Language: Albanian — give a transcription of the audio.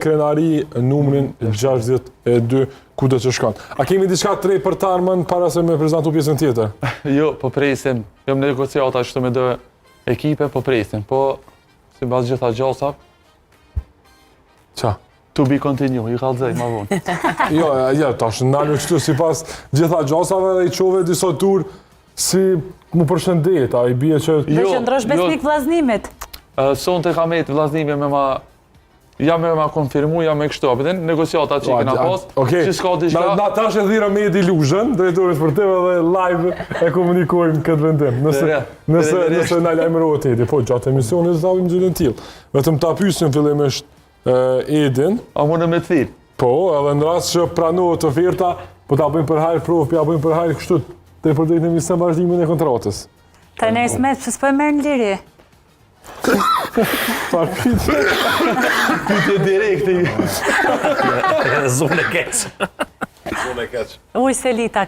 krenari numrin 62 ku do të shkon. A kemi diçka të re për të ardhmen para se me prezantu pjesën tjetër? Jo, po presim. Jam negociata ashtu me 2 ekipe, po presim. Po, sipas gjitha gjasave, Qa? to be continue, i kallëzoj ma vonë. Jo, tash ndalë kështu sipas gjitha gjasave dhe i qove disa tur si mu përshëndet, a i bie që... Dhe qëndrosh besnik vllaznimit. Sonte kam et vllaznime me ma... Jam me ma konfirmu, jam me kështu, apëtin negociata që i kena pas, që s'ka diçka... Na tash e dhira me Illusion, drejtorit sportiv dhe live e komunikojmë këtë vendim. Nëse na lajmërohet Edi, po gjatë emisionit zavim gjërin tillë. Vetëm ta pyesim fillimisht Edin. A mune me të thirë? Po, edhe në rast që pranohet oferta, po ta bëjmë për hajër provë, ja bëjmë për hajër kështu te për drejtë në vazhdimin e kontratës. Trajner Smet, që s'po e merr në liri? Pytje direkte. Zonë e keq. Uj, Selita